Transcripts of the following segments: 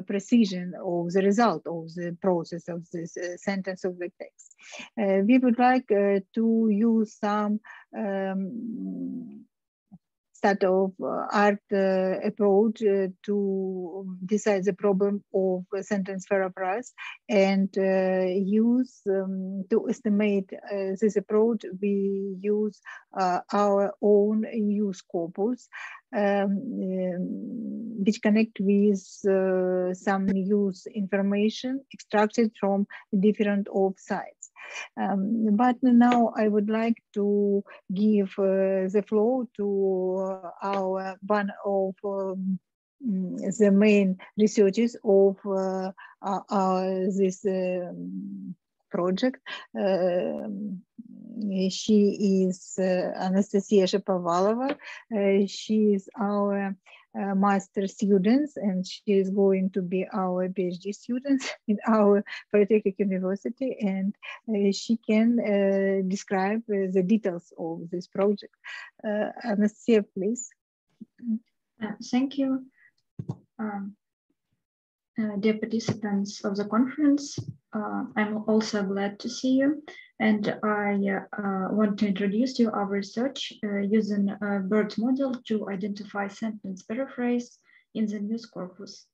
precision of the result of the process of this sentence of the text. We would like to use some sort of art approach to decide the problem of sentence paraphrase, and use to estimate this approach. We use our own news corpus, which connect with some news information extracted from different sites. But now I would like to give the floor to our one of the main researchers of this project. She is Anastasiia Shapovalova. She is our master student, and she is going to be our PhD student in our Polytechnic University, and she can describe the details of this project. Anastasiia, please. Thank you. Dear participants of the conference, I'm also glad to see you, and I want to introduce you our research using a BERT model to identify sentence paraphrase in the news corpus.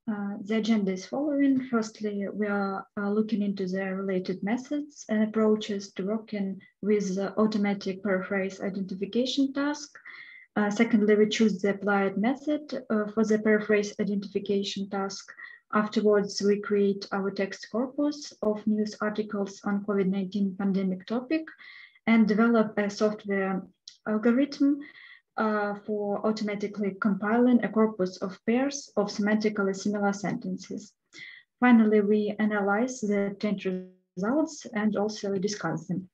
The agenda is following. Firstly, we are looking into the related methods and approaches to working with the automatic paraphrase identification task. Secondly, we choose the applied method for the paraphrase identification task. Afterwards, we create our text corpus of news articles on COVID-19 pandemic topic and develop a software algorithm for automatically compiling a corpus of pairs of semantically similar sentences. Finally, we analyze the obtained results and also discuss them.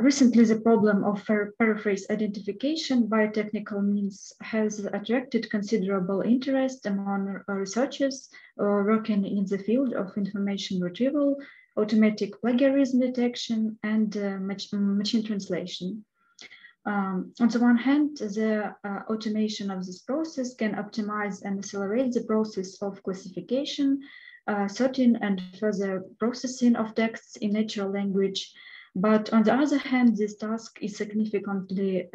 Recently, the problem of paraphrase identification by technical means has attracted considerable interest among researchers working in the field of information retrieval, automatic plagiarism detection, and machine translation. On the one hand, the automation of this process can optimize and accelerate the process of classification, sorting, and further processing of texts in natural language. But on the other hand, this task is significantly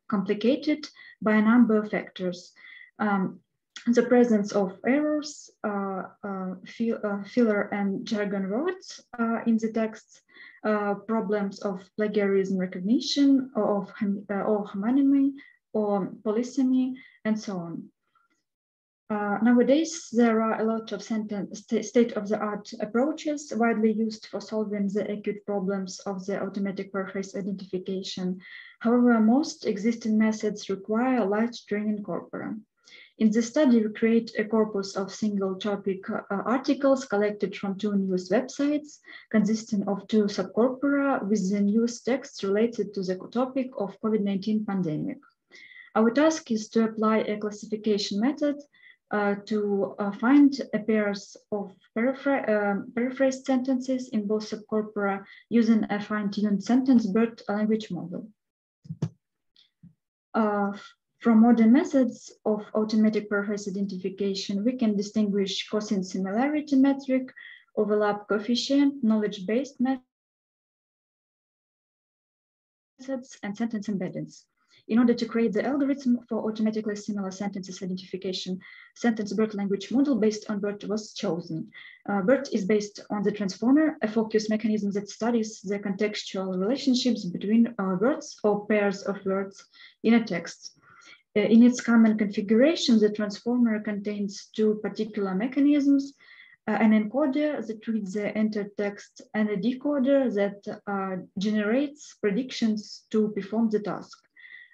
complicated by a number of factors. The presence of errors, filler and jargon words in the text, problems of plagiarism recognition, or homonymy, or polysemy, and so on. Nowadays, there are a lot of state-of-the-art approaches widely used for solving the acute problems of the automatic paraphrase identification. However, most existing methods require large training corpora. In the study, we create a corpus of single topic articles collected from 2 news websites, consisting of 2 subcorpora with the news texts related to the topic of COVID-19 pandemic. Our task is to apply a classification method to find a pairs of paraphrased sentences in both subcorpora using a fine-tuned sentence BERT language model. From modern methods of automatic paraphrase identification, we can distinguish cosine similarity metric, overlap coefficient, knowledge-based methods, and sentence embeddings. In order to create the algorithm for automatically similar sentences identification, sentence BERT language model based on BERT was chosen. BERT is based on the transformer, a focus mechanism that studies the contextual relationships between words or pairs of words in a text. In its common configuration, the transformer contains 2 particular mechanisms, an encoder that reads the entered text and a decoder that generates predictions to perform the task.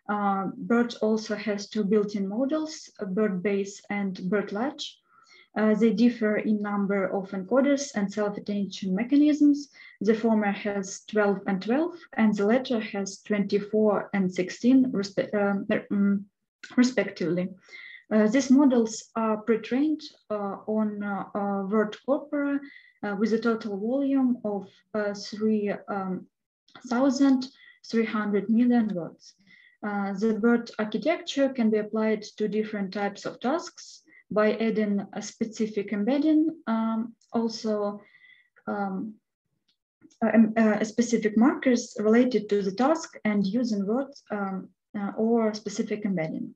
BERT also has 2 built-in models, BERT base and BERT large. They differ in number of encoders and self-attention mechanisms. The former has 12 and 12, and the latter has 24 and 16 respectively. These models are pre-trained on word corpora with a total volume of 3,300 million words. The BERT architecture can be applied to different types of tasks by adding a specific embedding, specific markers related to the task and using words or specific embedding.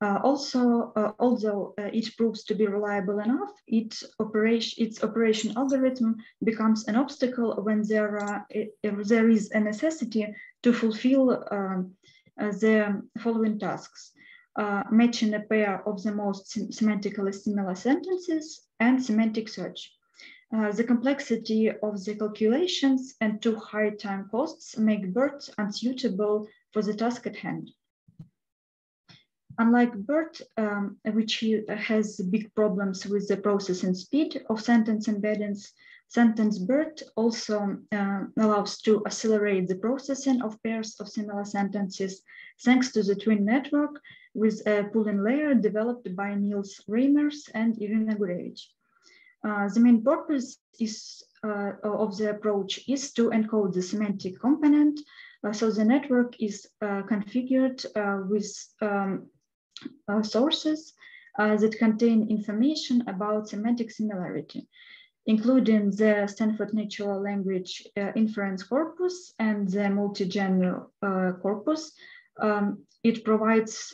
Although it proves to be reliable enough, its operation algorithm becomes an obstacle when there is a necessity to fulfill the following tasks: matching a pair of the most semantically similar sentences and semantic search. The complexity of the calculations and too high time costs make BERT unsuitable for the task at hand. Unlike BERT, which has big problems with the processing speed of sentence embeddings, sentence BERT also allows to accelerate the processing of pairs of similar sentences thanks to the twin network with a pooling layer developed by Niels Reimers and Irina Gurevich. The main purpose of the approach is to encode the semantic component, so the network is configured with sources that contain information about semantic similarity, including the Stanford Natural Language Inference Corpus and the multi-genre corpus. It provides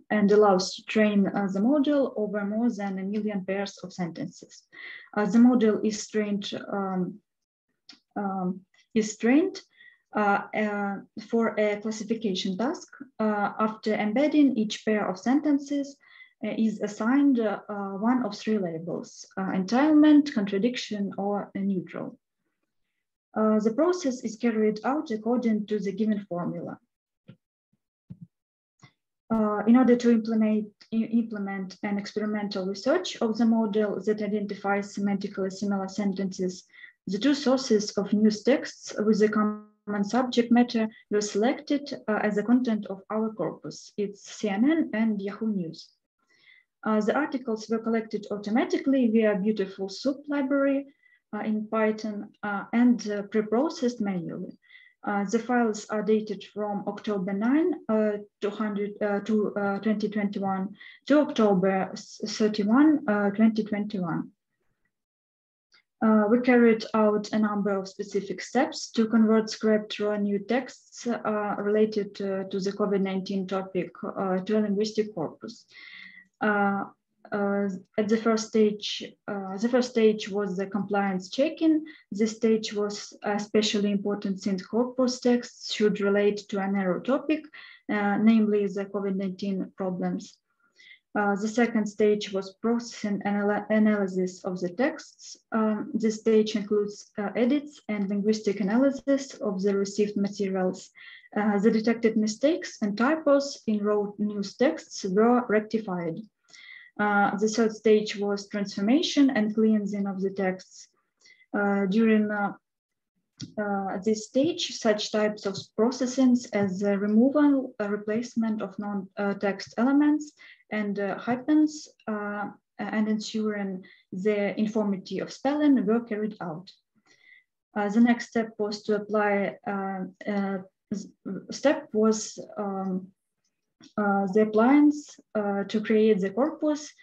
and allows to train the model over more than 1 million pairs of sentences. The model is trained for a classification task. After embedding, each pair of sentences is assigned one of 3 labels: entailment, contradiction, or neutral. The process is carried out according to the given formula. In order to implement an experimental research of the model that identifies semantically similar sentences, the 2 sources of news texts with the common subject matter were selected as the content of our corpus. It's CNN and Yahoo News. The articles were collected automatically via beautiful soup library in Python and pre-processed manually. The files are dated from October 9 2021 to October 31, 2021. We carried out a number of specific steps to convert scrapped raw new texts related to the COVID-19 topic to a linguistic corpus. At the first stage was the compliance checking. This stage was especially important since corpus texts should relate to a narrow topic, namely the COVID-19 problems. The second stage was processing analysis of the texts. This stage includes edits and linguistic analysis of the received materials. The detected mistakes and typos in raw news texts were rectified. The third stage was transformation and cleansing of the texts. During this stage, such types of processing as the removal, replacement of non-text elements and hyphens and ensuring the uniformity of spelling were carried out. The next step was to apply the appliance to create the corpus,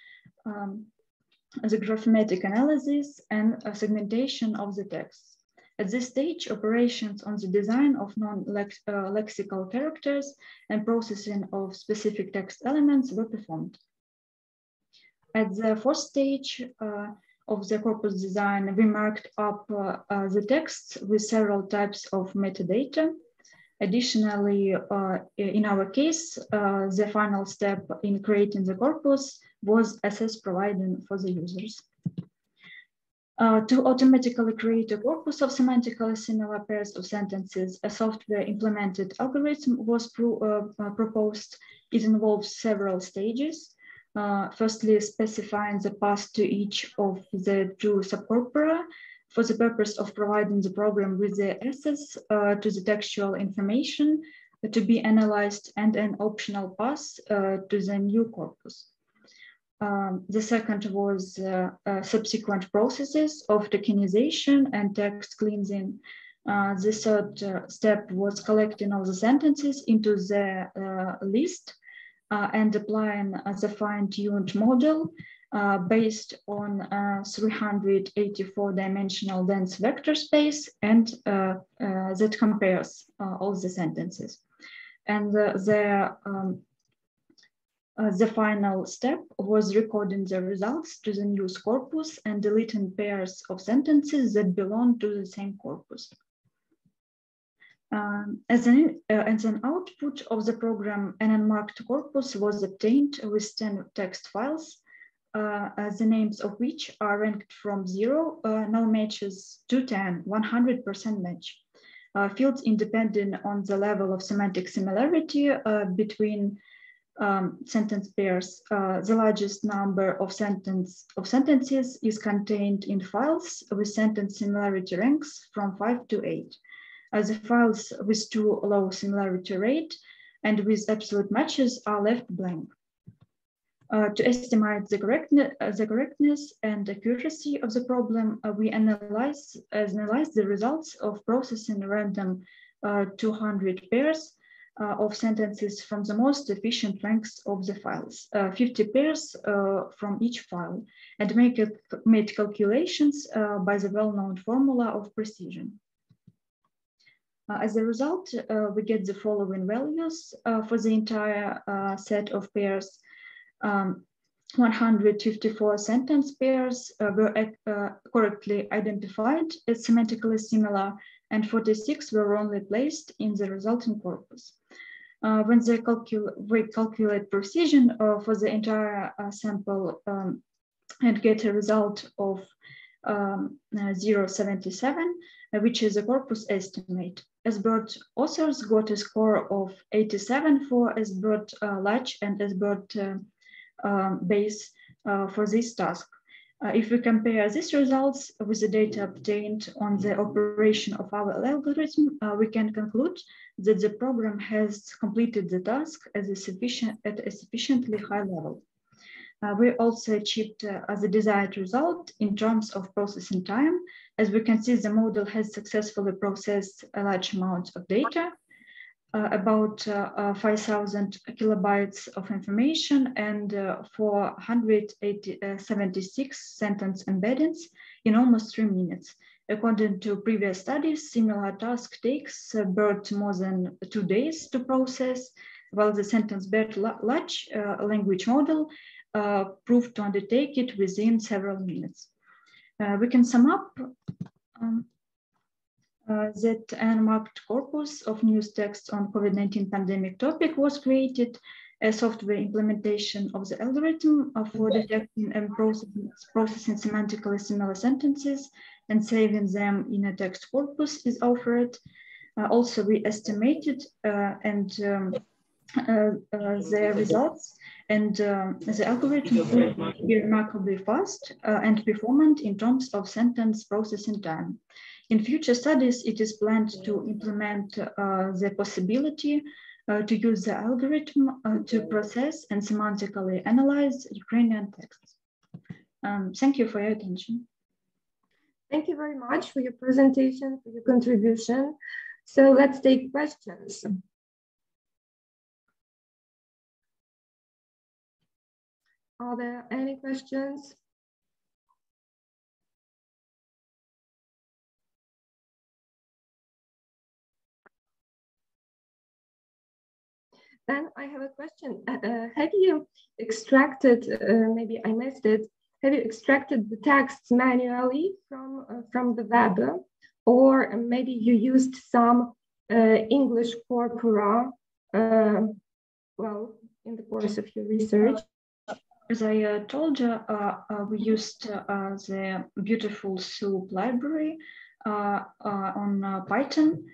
the graphematic analysis, and segmentation of the text. At this stage, operations on the design of non-lexical characters and processing of specific text elements were performed. At the fourth stage of the corpus design, we marked up the texts with several types of metadata. Additionally, in our case, the final step in creating the corpus was access providing for the users. To automatically create a corpus of semantically similar pairs of sentences, a software implemented algorithm was proposed. It involves several stages. Firstly, specifying the path to each of the 2 subcorpora for the purpose of providing the program with the access to the textual information to be analyzed and an optional path to the new corpus. The second was subsequent processes of tokenization and text cleansing. The third step was collecting all the sentences into the list and applying the fine-tuned model based on 384-dimensional dense vector space, and that compares all the sentences. And the final step was recording the results to the news corpus and deleting pairs of sentences that belong to the same corpus. As an output of the program, an unmarked corpus was obtained with 10 text files, the names of which are ranked from 0, no matches, to 10, 100% match. Fields independent on the level of semantic similarity between sentence pairs. The largest number of sentences is contained in files with sentence similarity ranks from 5 to 8. The files with too low similarity rate and with absolute matches are left blank. To estimate the correctness and accuracy of the problem, we analyze the results of processing random 200 pairs of sentences from the most efficient lengths of the files, 50 pairs from each file, and made calculations by the well-known formula of precision. As a result, we get the following values for the entire set of pairs. 154 sentence pairs were correctly identified as semantically similar, and 46 were wrongly placed in the resulting corpus. When we calculate precision for the entire sample and get a result of 0.77, which is a corpus estimate. As BERT authors got a score of 87 for as BERT large and as BERT base for this task. If we compare these results with the data obtained on the operation of our algorithm, we can conclude that the program has completed the task at a sufficiently high level. We also achieved the desired result in terms of processing time. As we can see, the model has successfully processed a large amount of data, about 5,000 kilobytes of information and 476 sentence embeddings in almost 3 minutes. According to previous studies, similar task takes BERT more than 2 days to process, while the sentence BERT large language model proved to undertake it within several minutes. We can sum up that an unmarked corpus of news texts on COVID-19 pandemic topic was created, a software implementation of the algorithm for detecting and processing semantically similar sentences and saving them in a text corpus is offered. Also, we estimated the results, and the algorithm proved to be remarkably fast and performant in terms of sentence processing time. In future studies, it is planned to implement the possibility to use the algorithm to process and semantically analyze Ukrainian texts. Thank you for your attention. Thank you very much for your presentation, for your contribution. So let's take questions. Are there any questions? Then I have a question. Have you extracted, maybe I missed it, have you extracted the texts manually from the web, or maybe you used some English corpora, well, in the course of your research? As I told you, we used the beautiful soup library on Python,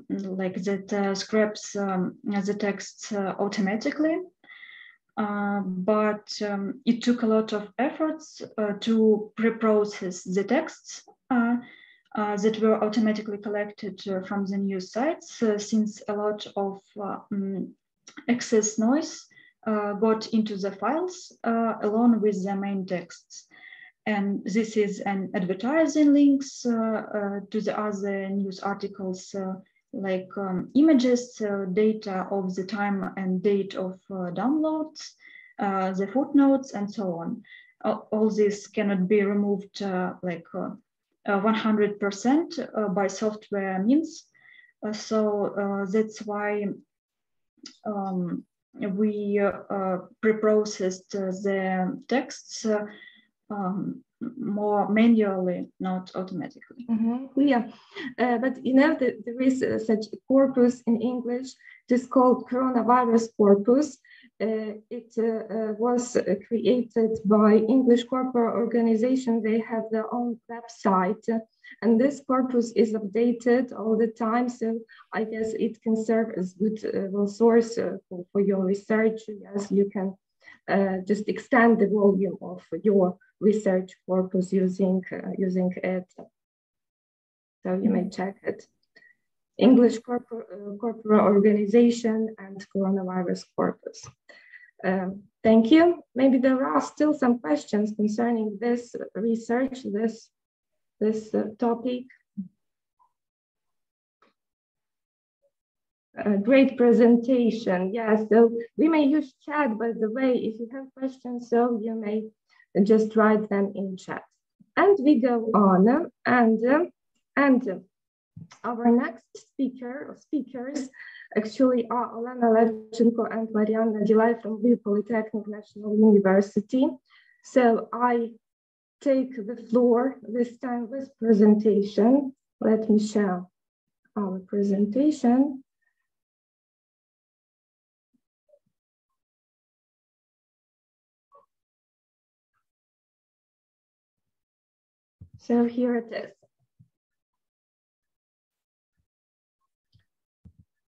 like that scraps the texts automatically. But it took a lot of efforts to pre-process the texts that were automatically collected from the news sites, since a lot of excess noise got into the files along with the main texts. And this is an advertising links to the other news articles like images, data of the time and date of downloads, the footnotes, and so on. All this cannot be removed 100% by software means. So that's why we pre-processed the texts more manually, not automatically. Yeah, but you know that there is such a corpus in English. It is called coronavirus corpus. It was created by English corporate organization. They have their own website, and this corpus is updated all the time. So I guess it can serve as good source for your research. Yes, you can just extend the volume of your research corpus using it. So you may check it. English corporate organization and coronavirus corpus. Thank you. Maybe there are still some questions concerning this research, this topic. Great presentation. Yeah, so we may use chat, by the way, if you have questions, so you may just write them in chat. And we go on, and our next speakers actually are Olena, Levchenko, and Marianna Dilai from Polytechnic National University. So I take the floor this time with presentation. Let me share our presentation. So here it is.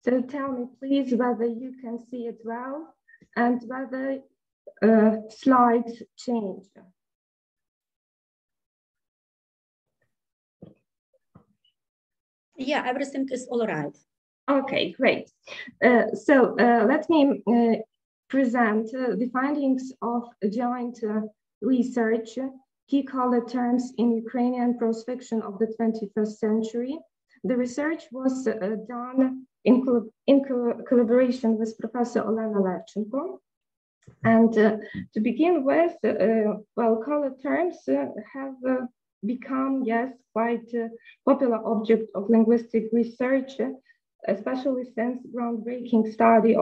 So tell me, please, whether you can see it well and whether slides change. Yeah, everything is all right. Okay, great. So let me present the findings of joint research, key color terms in Ukrainian prose fiction of the 21st century. The research was done in collaboration with Professor Olena Levchenko. And to begin with, well, color terms have become, yes, quite a popular object of linguistic research, especially since groundbreaking study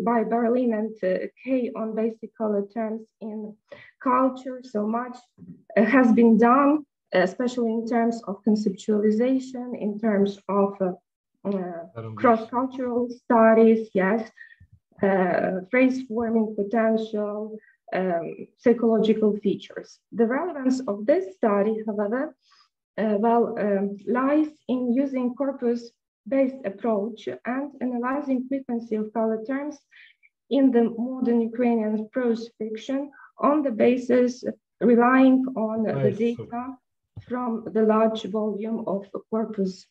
by Berlin and Kay on basic color terms in culture. So much has been done, especially in terms of conceptualization, in terms of cross-cultural studies, yes, phrase forming potential, psychological features. The relevance of this study, however, lies in using corpus-based approach and analyzing frequency of color terms in the modern Ukrainian prose fiction on the basis relying on the data from the large volume of corpus,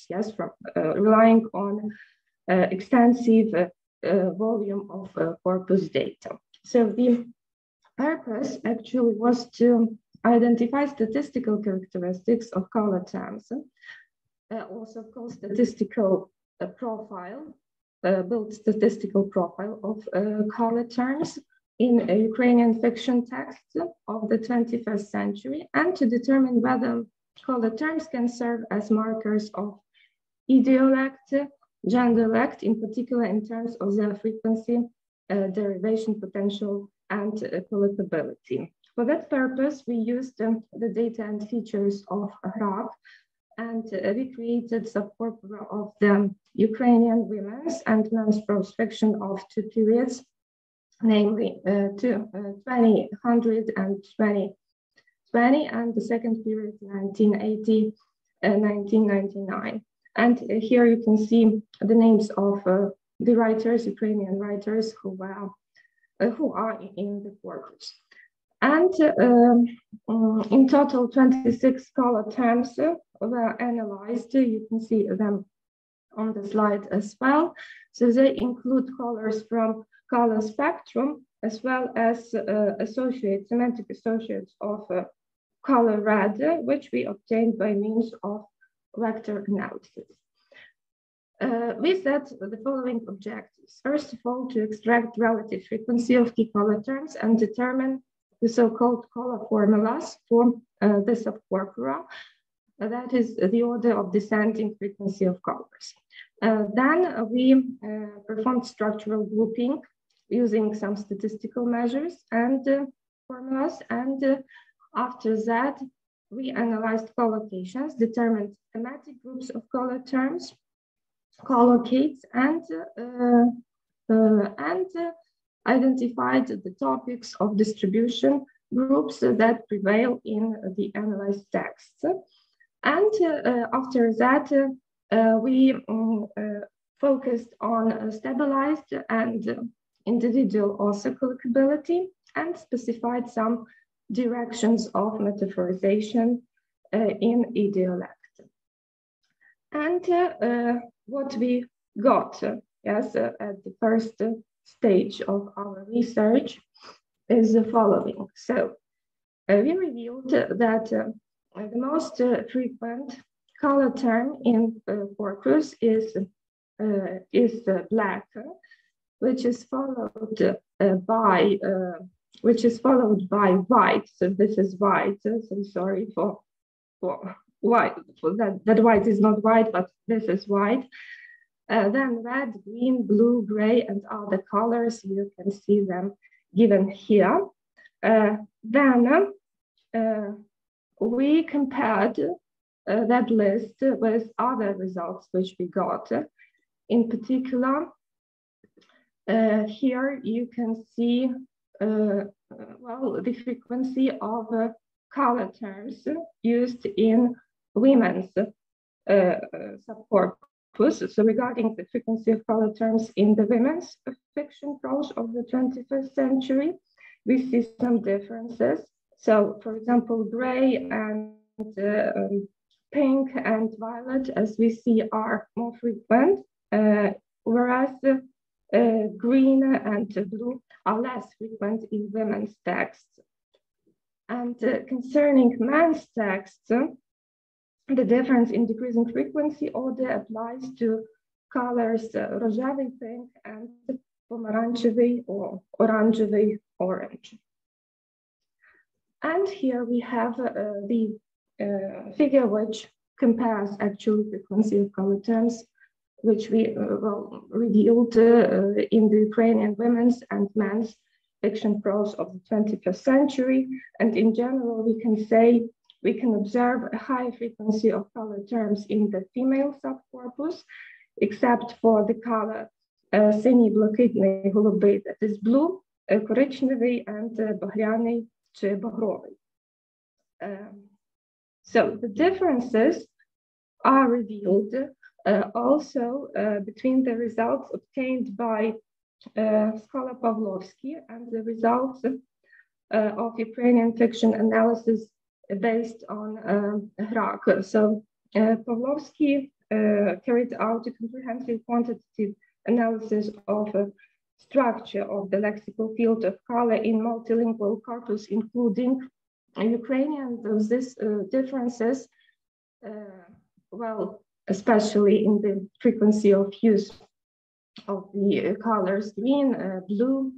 yes, from relying on extensive volume of corpus data. So the purpose actually was to identify statistical characteristics of color terms, also called statistical profile, build statistical profile of color terms in Ukrainian fiction texts of the 21st century, and to determine whether color terms can serve as markers of idiolect, genderlect, in particular in terms of their frequency, derivation potential, and collectability. For that purpose, we used the data and features of RAP, and we created subcorpora of the Ukrainian women's and men's prose fiction of two periods, namely 2000 and 2020, and the second period 1980 and 1999. And here you can see the names of the writers, Ukrainian writers who are in the corpus. And in total, 26 color terms were analyzed. You can see them on the slide as well. So they include colors from color spectrum, as well as semantic associates of color red, which we obtained by means of vector analysis. We set the following objectives. First of all, to extract relative frequency of key color terms and determine the so-called color formulas for the subcorpora. That is the order of descending frequency of colors. Then we performed structural grouping using some statistical measures and formulas. And after that, we analyzed collocations, determined thematic groups of color terms, collocates, and identified the topics of distribution groups that prevail in the analyzed texts. And after that, we focused on stabilized and individual also collectability and specified some directions of metaphorization in idiolect. And what we got at the first stage of our research is the following. So we revealed that the most frequent color term in corpus is black, which is followed by white. So this is white. So I'm sorry for white. For that white is not white, but this is white. Then red, green, blue, gray, and other colors. You can see them given here. Then we compared that list with other results which we got. In particular, here you can see the frequency of color terms used in women's subcorpus. So regarding the frequency of color terms in the women's fiction prose of the 21st century, we see some differences. So, for example, gray and pink and violet, as we see, are more frequent, whereas green and blue are less frequent in women's texts. And concerning men's texts, the difference in decreasing frequency order applies to colors rojavy pink and pomeranchevy or orangevy orange. And here we have the figure which compares actual frequency of color terms, which we revealed in the Ukrainian women's and men's fiction prose of the 21st century. And in general, we can say we can observe a high frequency of color terms in the female subcorpus, except for the color semi-блакитний голубий, that is blue, коричневий, and багряний чи багровий. So the differences are revealed also between the results obtained by scholar Pavlovsky and the results of Ukrainian fiction analysis based on Hrak. So Pavlovsky carried out a comprehensive quantitative analysis of structure of the lexical field of color in multilingual corpus, including Ukrainian. These differences, especially in the frequency of use of the colors green, blue,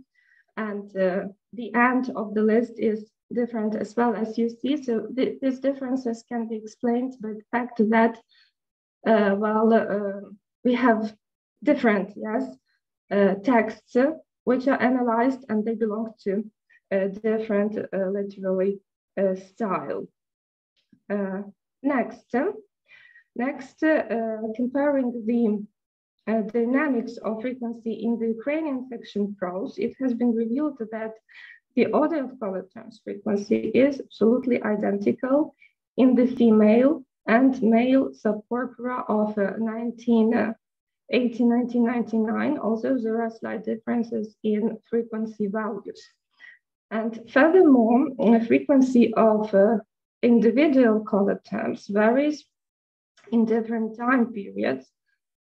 and the end of the list is different as well, as you see. So these differences can be explained by the fact that we have different texts which are analyzed and they belong to different literary style. Next, comparing the dynamics of frequency in the Ukrainian fiction prose, it has been revealed that the order of color terms frequency is absolutely identical in the female and male subcorpora of 1980-1999, although there are slight differences in frequency values. And furthermore, the frequency of individual color terms varies in different time periods.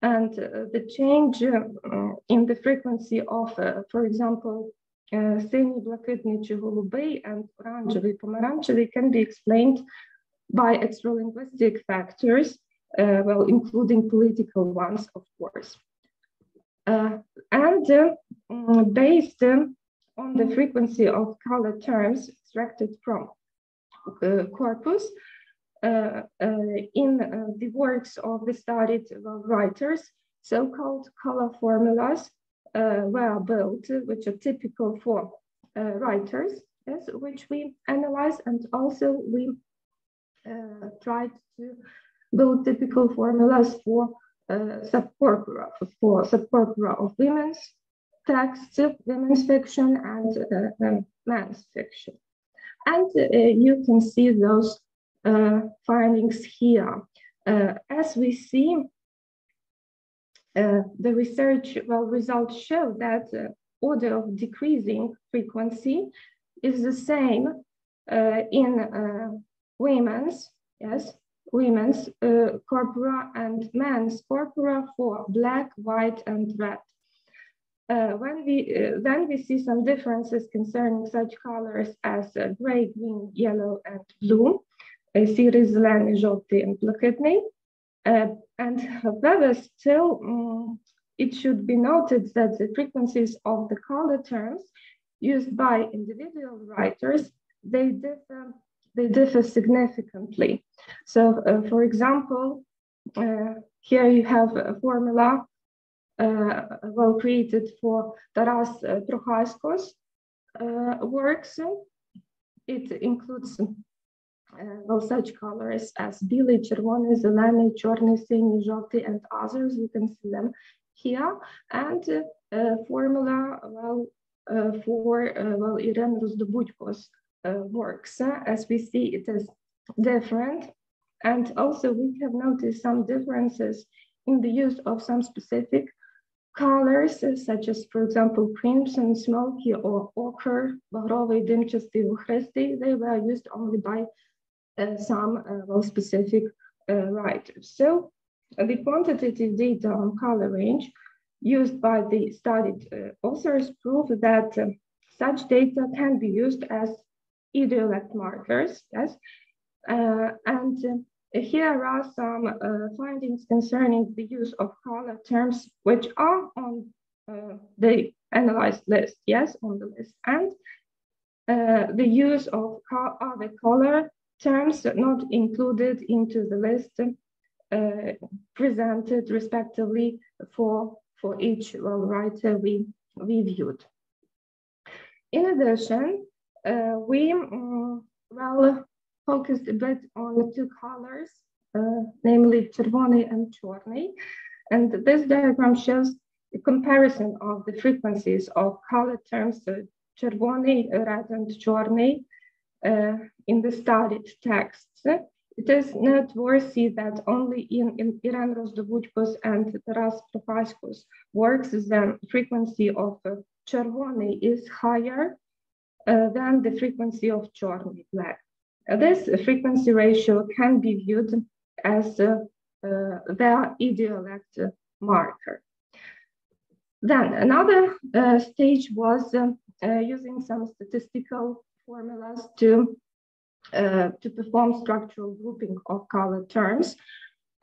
And the change in the frequency of, for example, semi-блакитний чи голубий and orangevi, pomeranchevy can be explained by extralinguistic factors, well, including political ones, of course. Based on the frequency of color terms extracted from corpus, in the works of the studied writers, so-called color formulas were built, which are typical for writers, yes, which we analyze, and also we tried to build typical formulas for subcorpora of women's texts, women's fiction, and men's fiction. And you can see those findings here. As we see, the research results show that order of decreasing frequency is the same in women's corpora and men's corpora for black, white, and red. Then we see some differences concerning such colors as gray, green, yellow, and blue, сірий, зелений, жовтий, and блакитний. And however, still, it should be noted that the frequencies of the color terms used by individual writers, they differ significantly. So, for example, here you have a formula created for Taras Prochasko's works. It includes such colors as білий, червоний, зелений, чорний, синій, жовтий, and others. You can see them here. And formula for Irene Rozdobudko's works. As we see, it is different. And also we have noticed some differences in the use of some specific colors, such as, for example, crimson, smoky, or ochre, багровий, димчастий, вухристий. They were used only by some specific writers. So the quantitative data on color range used by the studied authors prove that such data can be used as idiolect markers, yes. Here are some findings concerning the use of color terms which are on the analyzed list, yes, on the list, and the use of other color terms not included into the list presented respectively for each writer we viewed. In addition, we focused a bit on two colors, namely червоний and чорний, and this diagram shows a comparison of the frequencies of color terms червоний, red, and чорний in the studied texts. It is noteworthy that only in Irene Rozdobudko's and Taras Prochasko's works, the frequency of червоний is higher than the frequency of чорний, black. This frequency ratio can be viewed as their idiolect marker. Then another stage was using some statistical formulas to perform structural grouping of color terms.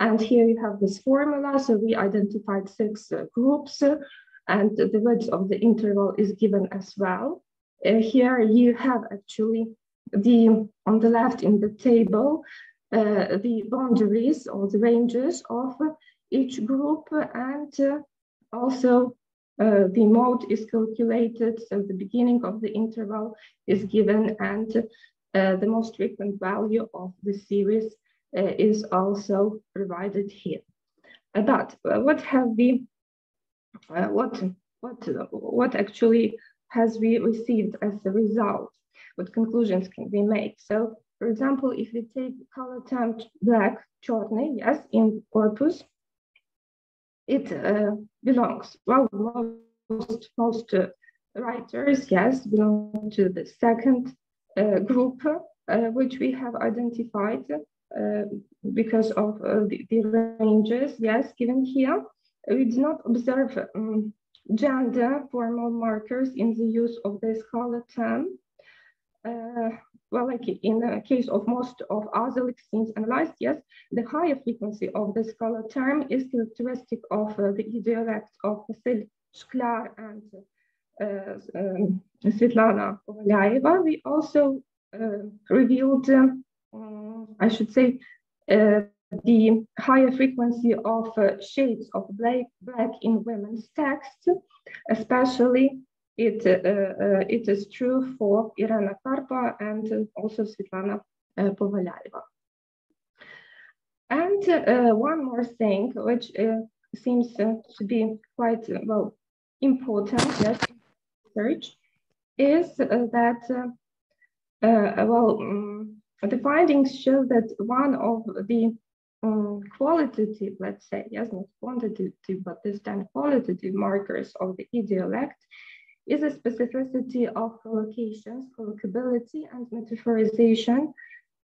And here you have this formula. So we identified 6 groups, and the width of the interval is given as well. Here you have actually on the left in the table, the boundaries or the ranges of each group, and also the mode is calculated. So the beginning of the interval is given, and the most frequent value of the series is also provided here. But what have we? What actually has we received as a result? What conclusions can we make? So, for example, if we take color term black, черный, yes, in corpus, it belongs, well, most writers, yes, belong to the second group, which we have identified because of the ranges, yes, given here. We did not observe gender formal markers in the use of this color term. well, like in the case of most of other lexemes analyzed, yes, the higher frequency of the scholar term is characteristic of the idiolect of Vasyl and Svetlana Kovalyeva. We also revealed, I should say, the higher frequency of shades of black in women's texts, especially it is true for Irina Karpa and also Svetlana Kovalyeva. And one more thing, which seems to be quite well important, yes, in research, is that the findings show that one of the qualitative, let's say, yes, not quantitative, but this time qualitative markers of the idiolect is a specificity of collocations, collocability, and metaphorization.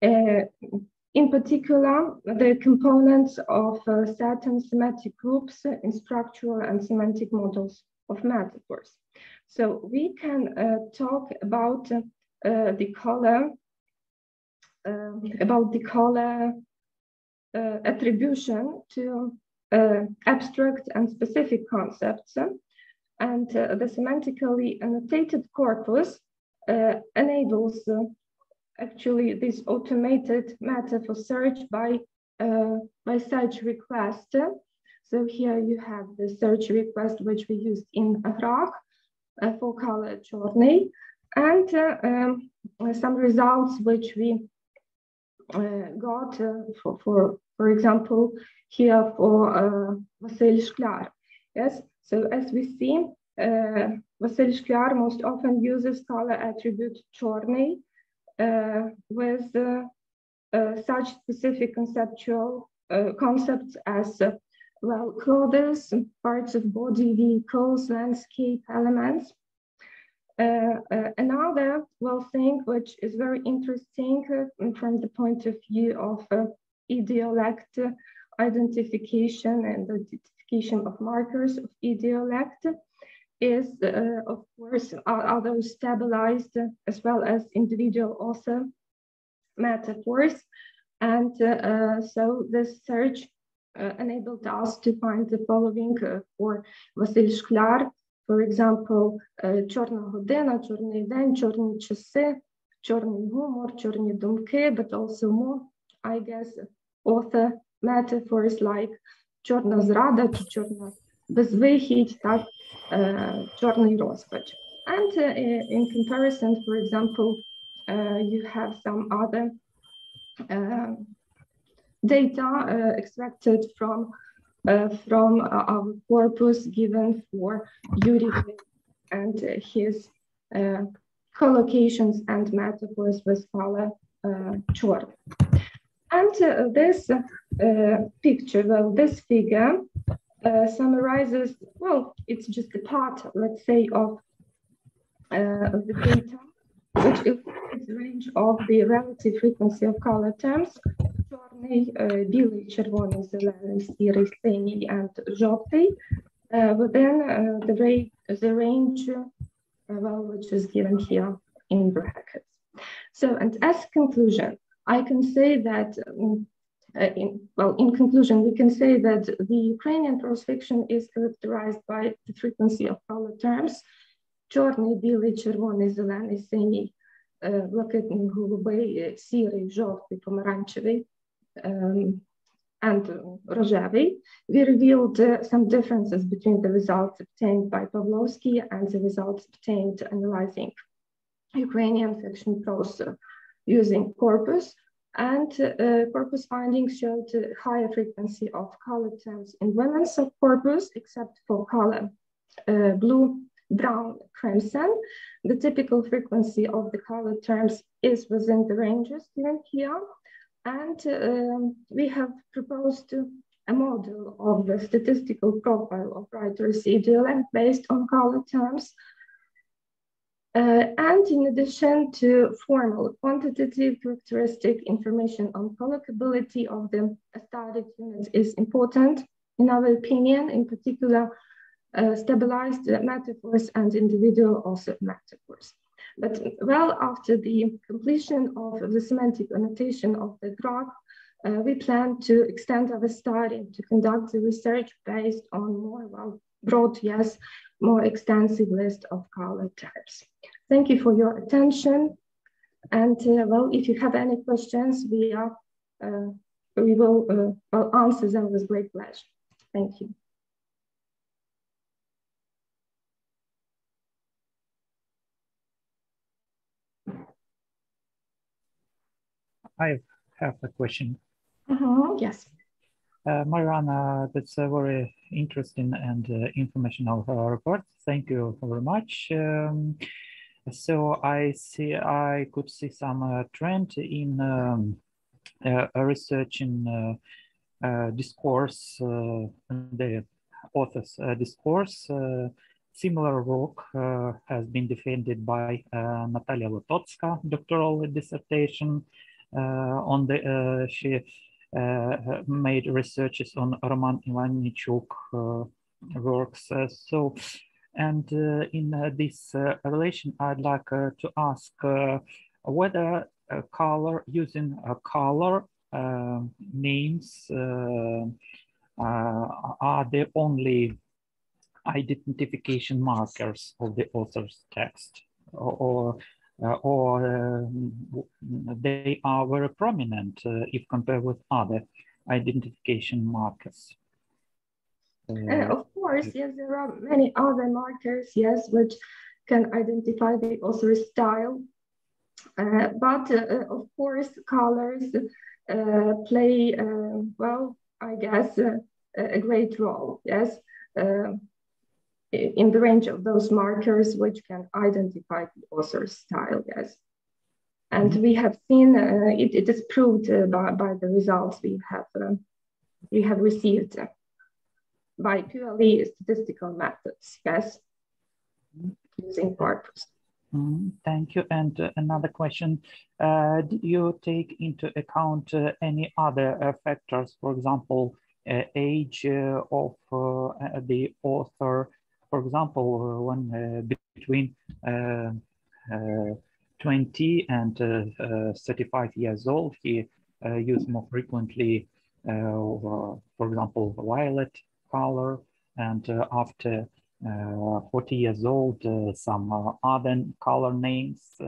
In particular, the components of certain semantic groups in structural and semantic models of metaphors. So we can talk about the color attribution to abstract and specific concepts, and the semantically annotated corpus enables actually this automated metaphor search by search request. So here you have the search request which we used in Agrak for color journey, and some results which we got for example here for Vasyl. Yes, so as we see, Vasyl most often uses color attribute chorny with such specific conceptual concepts as well, clothes, parts of body, vehicles, landscape elements. Another thing which is very interesting from the point of view of idiolect identification and identification of markers of idiolect is, of course, are those stabilized as well as individual author metaphors. And so this search enabled us to find the following for Vasyl. For example, чорна година, чорний день, чорні часи, чорний гумор, чорні думки, but also more, I guess, author metaphors like чорна зрада, чорна безвихідь, так, чорний розпач. And in comparison, for example, you have some other data extracted from our corpus given for Yuri and his collocations and metaphors with color chorny. And this picture, well, this figure summarizes, well, it's just a part, let's say, of the data, which is the range of the relative frequency of color terms. Чорний, білий, червоний, зелений, сірий, синій, and жовтий, within the range, well, which is given here in brackets. So, and as conclusion, I can say that, in conclusion, we can say that the Ukrainian prose fiction is characterized by the frequency of color terms, чорний, білий, червоний, зелений, синій, блакитний, голубий, сірий, жовтий, помаранчевий, and рожевий. We revealed some differences between the results obtained by Pavlovsky and the results obtained analyzing Ukrainian fiction prose using corpus. And corpus findings showed higher frequency of color terms in women's corpus, except for color blue, brown, crimson. The typical frequency of the color terms is within the ranges given here. And we have proposed a model of the statistical profile of writers' idiolect based on color terms. And in addition to formal quantitative characteristic information on collocability of the studied units is important, in our opinion, in particular, stabilized metaphors and individual author metaphors. But well after the completion of the semantic annotation of the graph, we plan to extend our study to conduct the research based on more broad, yes, more extensive list of color types. Thank you for your attention. And well, if you have any questions, we will answer them with great pleasure. Thank you. I have a question. Yes. Marianna, that's a very interesting and informational report. Thank you very much. So I could see some trend in research in discourse, the author's discourse. Similar work has been defended by Natalia Perdubova, doctoral dissertation on the she made researches on Roman Ivanichuk works. And in this relation, I'd like to ask whether using color names are the only identification markers of the author's text, or they are very prominent if compared with other identification markers. Of course, yes, there are many other markers, yes, which can identify the author's style. But of course, colors play, well, I guess, a great role, yes, in the range of those markers which can identify the author's style, yes. And we have seen, it is proved by the results we have received by purely statistical methods, yes, using Corpus. Thank you. And another question, did you take into account any other factors, for example, age of the author, for example, when between 20 and 35 years old, he used more frequently, for example, violet color, and after 40 years old, some other color names.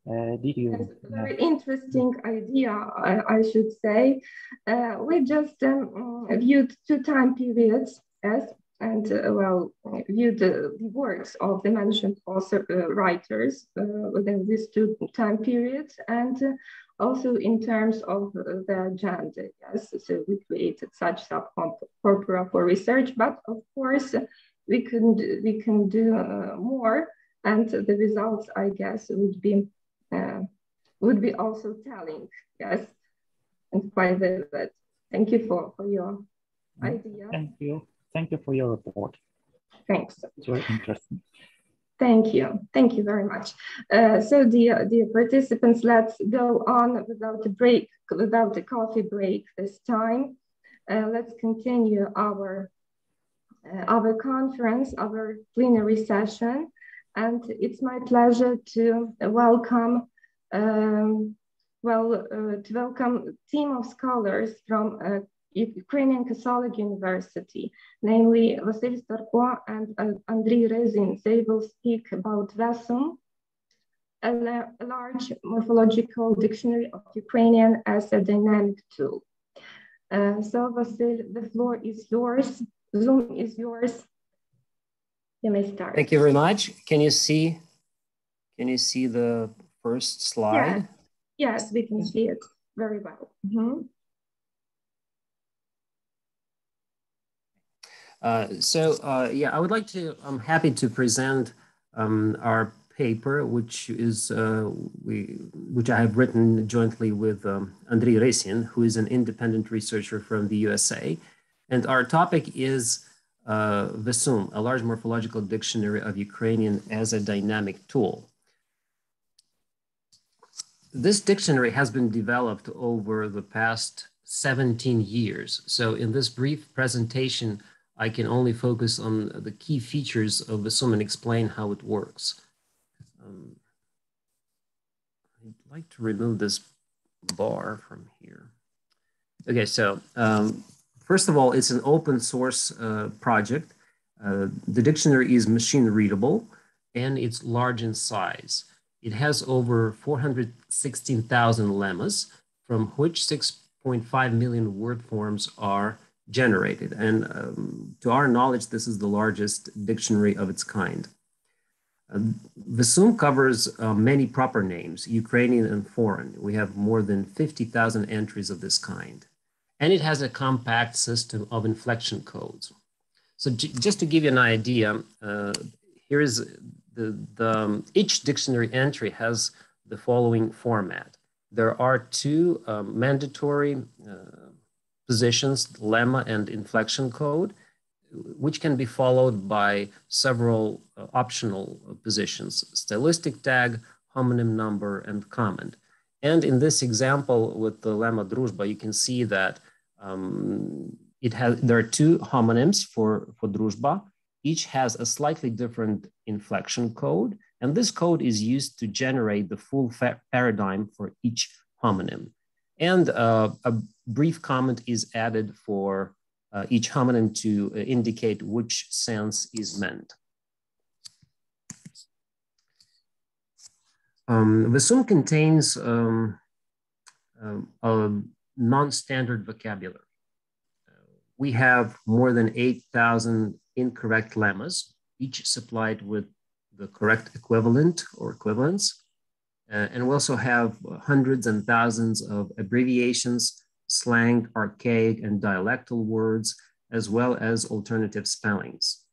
Did you? That's a very interesting idea, I should say. We just viewed 2 time periods, yes, and well, viewed the works of the mentioned writers within these 2 time periods, and also in terms of their gender, yes. So we created such subcorpora for research, but of course, we can do more, and the results, I guess, would be also telling, yes, and quite vivid. Thank you for your idea. Thank you for your report. Thanks. It's very interesting. Thank you very much. So dear participants, let's go on without a break, without a coffee break this time. Let's continue our conference, our plenary session, and it's my pleasure to welcome team of scholars from Ukrainian Catholic University, namely Vasyl Starko and Andriy Rysin. They will speak about VESUM, a large morphological dictionary of Ukrainian as a dynamic tool. So Vasyl, the floor is yours. Zoom is yours. You may start. Thank you very much. Can you see the first slide? Yes, we can see it very well. Yeah, I would like to, I'm happy to present our paper, which I have written jointly with Andriy Rysin, who is an independent researcher from the USA. And our topic is VESUM, a large morphological dictionary of Ukrainian as a dynamic tool. This dictionary has been developed over the past 17 years. So in this brief presentation, I can only focus on the key features of VESUM and explain how it works. I'd like to remove this bar from here. Okay, so first of all, it's an open source project. The dictionary is machine readable and it's large in size. It has over 416,000 lemmas, from which 6.5 million word forms are generated. And to our knowledge, this is the largest dictionary of its kind. VESUM covers many proper names, Ukrainian and foreign. We have more than 50,000 entries of this kind. And it has a compact system of inflection codes. So just to give you an idea, here is each dictionary entry has the following format. There are two mandatory positions, lemma and inflection code, which can be followed by several optional positions, stylistic tag, homonym number, and comment. And in this example with the lemma druzhba, you can see that there are two homonyms for druzhba. Each has a slightly different inflection code, and this code is used to generate the full paradigm for each homonym. And a brief comment is added for each homonym to indicate which sense is meant. VESUM contains a non-standard vocabulary. We have more than 8,000 incorrect lemmas, each supplied with the correct equivalent or equivalents. And we also have hundreds and thousands of abbreviations, slang, archaic, and dialectal words, as well as alternative spellings.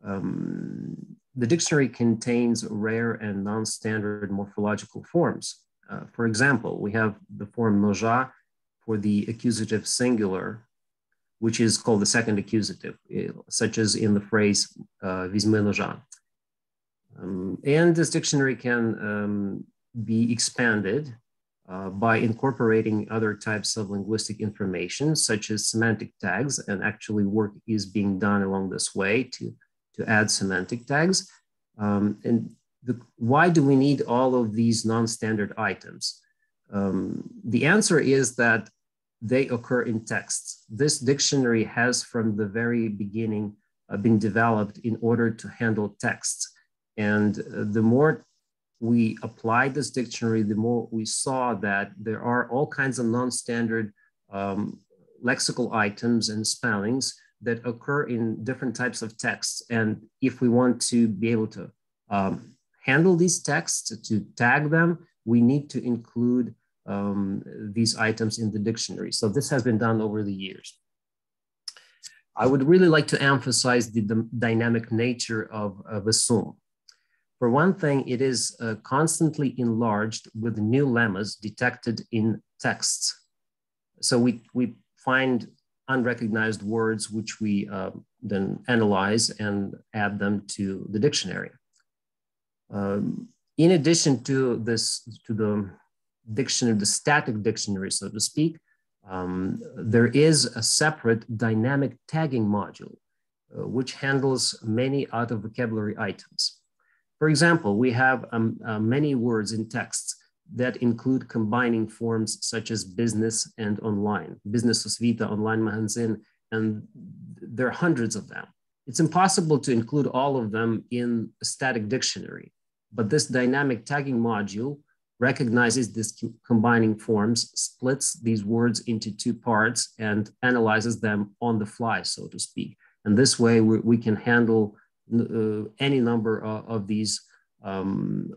The dictionary contains rare and non-standard morphological forms. For example, we have the form noja for the accusative singular, which is called the second accusative, such as in the phrase "vizme noja." And this dictionary can be expanded by incorporating other types of linguistic information, such as semantic tags, and actually work is being done along this way to add semantic tags. Why do we need all of these non-standard items? The answer is that they occur in texts. This dictionary has from the very beginning been developed in order to handle texts. And the more we applied this dictionary, the more we saw that there are all kinds of non-standard lexical items and spellings that occur in different types of texts. And if we want to be able to handle these texts, to tag them, we need to include these items in the dictionary. So this has been done over the years. I would really like to emphasize the dynamic nature of VESUM. For one thing, it is constantly enlarged with new lemmas detected in texts. So we find unrecognized words, which we then analyze and add them to the dictionary. In addition to this, to the dictionary, the static dictionary, so to speak, there is a separate dynamic tagging module, which handles many out of vocabulary items. For example, we have many words in texts that include combining forms such as business and online, business osvita, online magazine, and there are hundreds of them. It's impossible to include all of them in a static dictionary, but this dynamic tagging module recognizes these combining forms, splits these words into two parts, and analyzes them on the fly, so to speak. And this way we can handle any number of these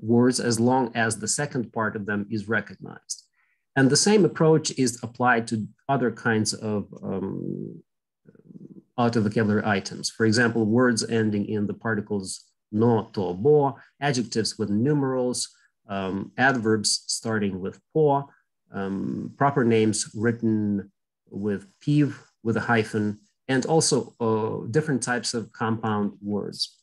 words as long as the second part of them is recognized. And the same approach is applied to other kinds of out-of-vocabulary items. For example, words ending in the particles no, to, bo, adjectives with numerals, adverbs starting with po, proper names written with piv, with a hyphen, and also different types of compound words.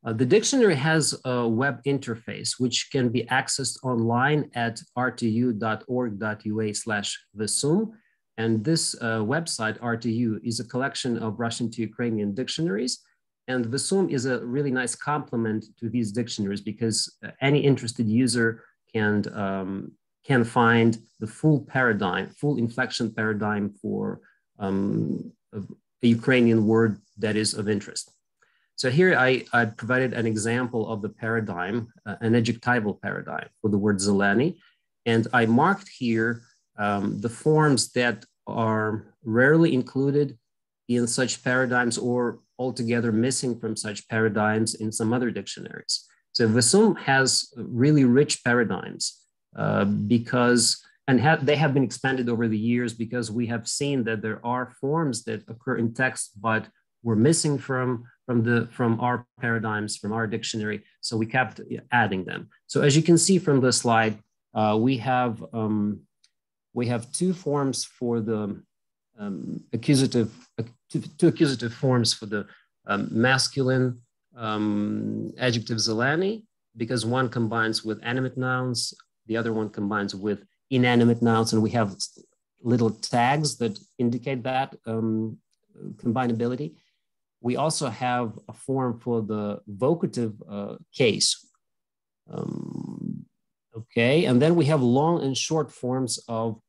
The dictionary has a web interface, which can be accessed online at rtu.org.ua/VESUM. And this website, RTU, is a collection of Russian to Ukrainian dictionaries. And VESUM is a really nice complement to these dictionaries because any interested user can find the full paradigm, full inflection paradigm for a Ukrainian word that is of interest. So here I provided an example of the paradigm, an adjectival paradigm for the word zeleny. And I marked here the forms that are rarely included in such paradigms or altogether missing from such paradigms in some other dictionaries. So VESUM has really rich paradigms they have been expanded over the years because we have seen that there are forms that occur in text, but were missing from our paradigms, from our dictionary. So we kept adding them. So as you can see from the slide, we have two forms for the two accusative forms for the masculine adjective zeleny, because one combines with animate nouns, the other one combines with inanimate nouns, and we have little tags that indicate that combinability. We also have a form for the vocative case. Okay, and then we have long and short forms of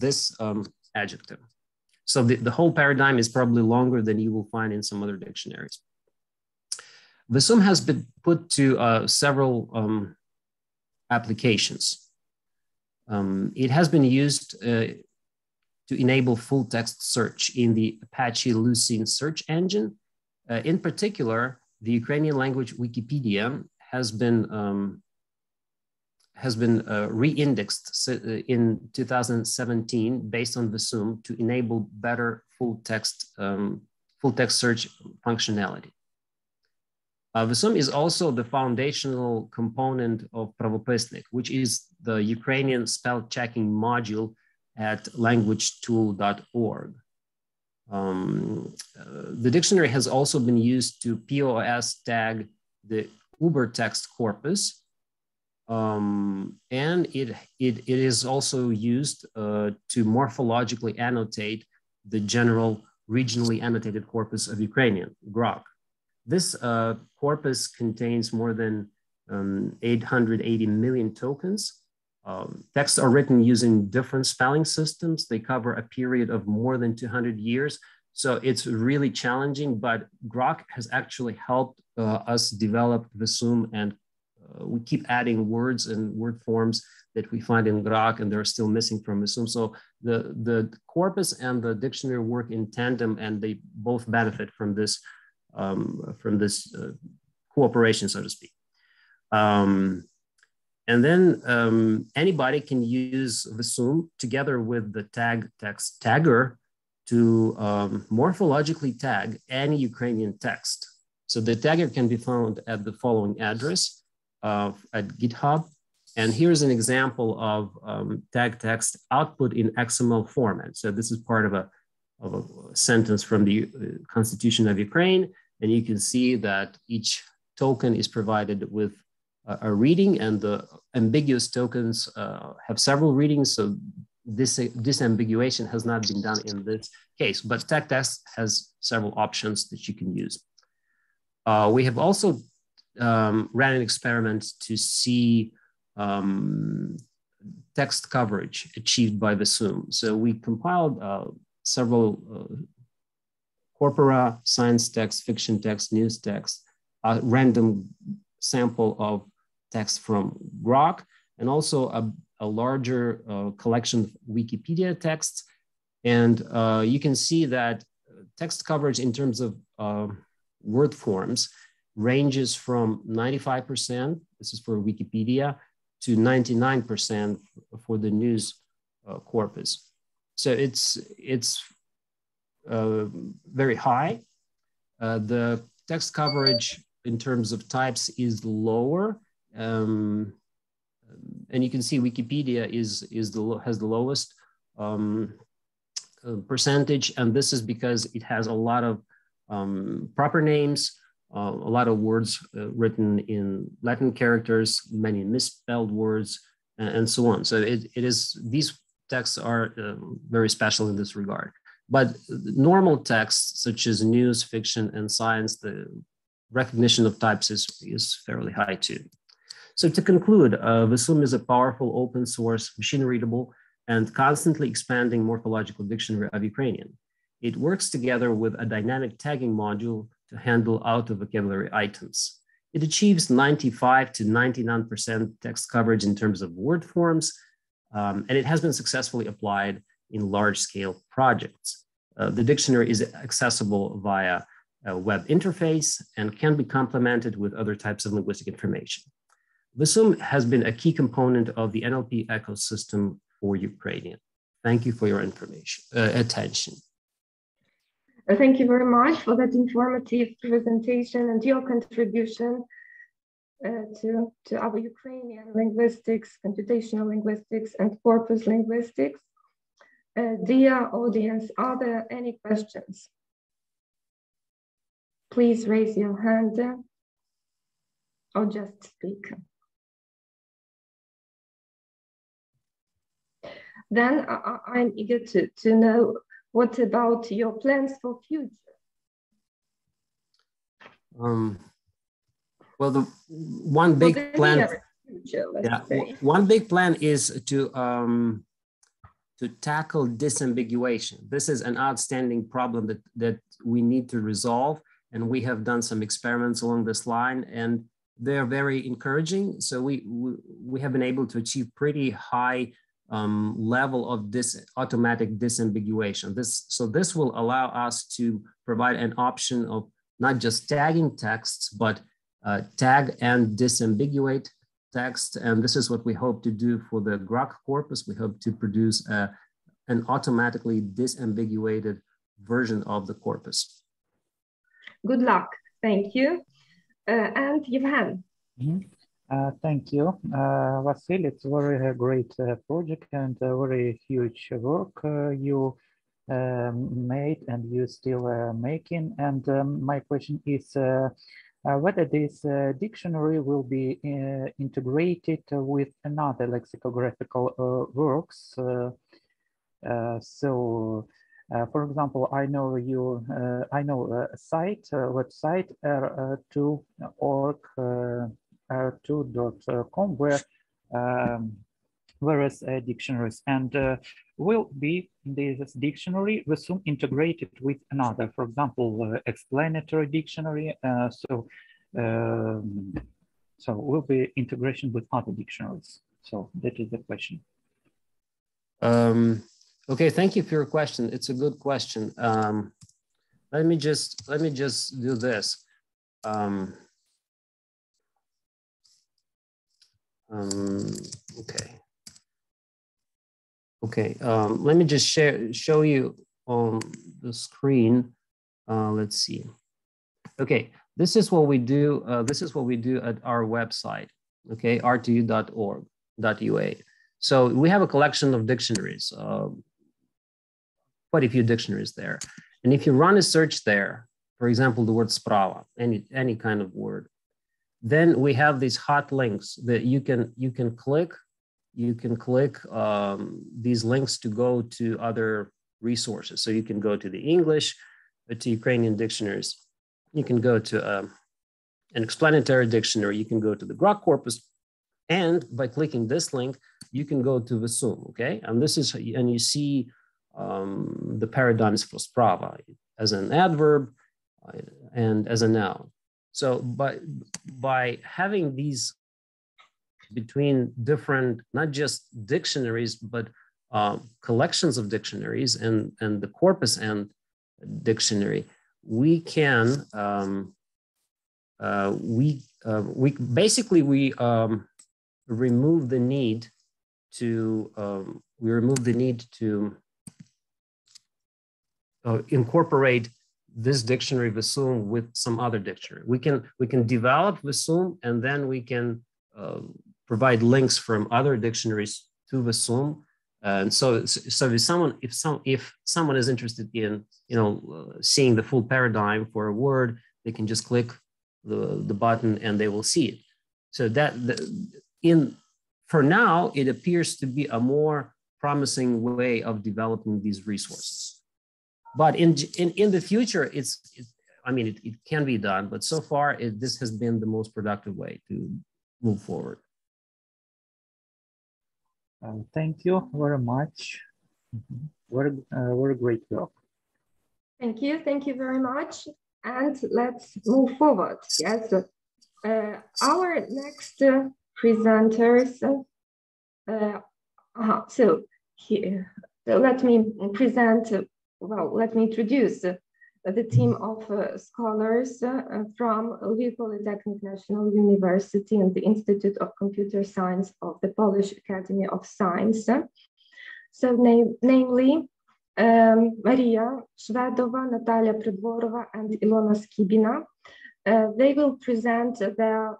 this adjective. So the whole paradigm is probably longer than you will find in some other dictionaries. VESUM has been put to several applications. It has been used to enable full text search in the Apache Lucene search engine. In particular, the Ukrainian language Wikipedia has been re-indexed in 2017 based on VESUM to enable better full text search functionality. VESUM is also the foundational component of Pravopisnik, which is the Ukrainian spell checking module at languagetool.org. The dictionary has also been used to POS tag the Uber text corpus, and it is also used to morphologically annotate the general regionally annotated corpus of Ukrainian, GROK. This corpus contains more than 880 million tokens. Texts are written using different spelling systems. They cover a period of more than 200 years. So it's really challenging, but GROK has actually helped us develop VESUM, and we keep adding words and word forms that we find in GROK, and they're still missing from VESUM. So the corpus and the dictionary work in tandem, and they both benefit from this cooperation, so to speak. And then anybody can use VESUM together with the tag text tagger to morphologically tag any Ukrainian text. So the tagger can be found at the following address at GitHub. And here's an example of tag text output in XML format. So this is part of a sentence from the Constitution of Ukraine. And you can see that each token is provided with a reading, and the ambiguous tokens have several readings. So this disambiguation has not been done in this case, but tag text has several options that you can use. We have also ran an experiment to see text coverage achieved by VESUM. So we compiled several corpora, science text, fiction text, news text, a random sample of text from GROK, and also a larger collection of Wikipedia texts. And you can see that text coverage in terms of word forms ranges from 95%, this is for Wikipedia, to 99% for the news corpus. So it's very high. The text coverage in terms of types is lower. And you can see Wikipedia has the lowest percentage, and this is because it has a lot of proper names, a lot of words written in Latin characters, many misspelled words, and so on. So these texts are very special in this regard. But normal texts such as news, fiction, and science, the recognition of types is fairly high too. So to conclude, VESUM is a powerful, open source, machine readable, and constantly expanding morphological dictionary of Ukrainian. It works together with a dynamic tagging module to handle out-of-vocabulary items. It achieves 95 to 99% text coverage in terms of word forms, and it has been successfully applied in large-scale projects. The dictionary is accessible via a web interface and can be complemented with other types of linguistic information. VESUM has been a key component of the NLP ecosystem for Ukrainian. Thank you for your attention. Thank you very much for that informative presentation and your contribution to our Ukrainian linguistics, computational linguistics, and corpus linguistics. Dear audience, are there any questions? Please raise your hand or just speak. Then I'm eager to know, what about your plans for future? Well, the one big plan. Future, one big plan is to tackle disambiguation. This is an outstanding problem that we need to resolve, and we have done some experiments along this line, and they're very encouraging. So we have been able to achieve pretty high level of this automatic disambiguation. This will allow us to provide an option of not just tagging texts, but tag and disambiguate text. And this is what we hope to do for the GROK corpus. We hope to produce an automatically disambiguated version of the corpus. Good luck. Thank you. And Yevhen. Thank you, Vasyl. It's a very great project and a very huge work you made and you still making. And my question is whether this dictionary will be integrated with another lexicographical works. For example, I know a site, website r2.org. r2.com where various dictionaries, and will be this dictionary VESUM integrated with another, for example, explanatory dictionary. So will be integration with other dictionaries. So that is the question. Okay, thank you for your question. It's a good question. Let me just do this. Let me just show you on the screen. Let's see. Okay, this is what we do. This is what we do at our website. Okay, rtu.org.ua. So we have a collection of dictionaries, quite a few dictionaries there. And if you run a search there, for example, the word sprava, any kind of word, then we have these hot links that you can click. You can click these links to go to other resources. So you can go to the English, to Ukrainian dictionaries. You can go to an explanatory dictionary. You can go to the GROK corpus, and by clicking this link, you can go to VESUM. Okay, and you see the paradigms for sprava as an adverb and as a noun. So by having these between different, not just dictionaries, but collections of dictionaries and the corpus and dictionary, we can, we remove the need to, incorporate this dictionary VESUM with some other dictionary. We can develop VESUM, and then we can provide links from other dictionaries to VESUM. And so if someone is interested in seeing the full paradigm for a word, they can just click the button and they will see it. So for now, it appears to be a more promising way of developing these resources. But in the future, I mean, it can be done, but so far this has been the most productive way to move forward. Thank you very much. Very great work. Thank you very much. And let's move forward. Yes, our next presenters. So let me present. Let me introduce the team of scholars from Lviv Polytechnic National University and the Institute of Computer Science of the Polish Academy of Science. So namely, Maria Shvedova, Natalia Prydvorova, and Ilona Skibina. They will present their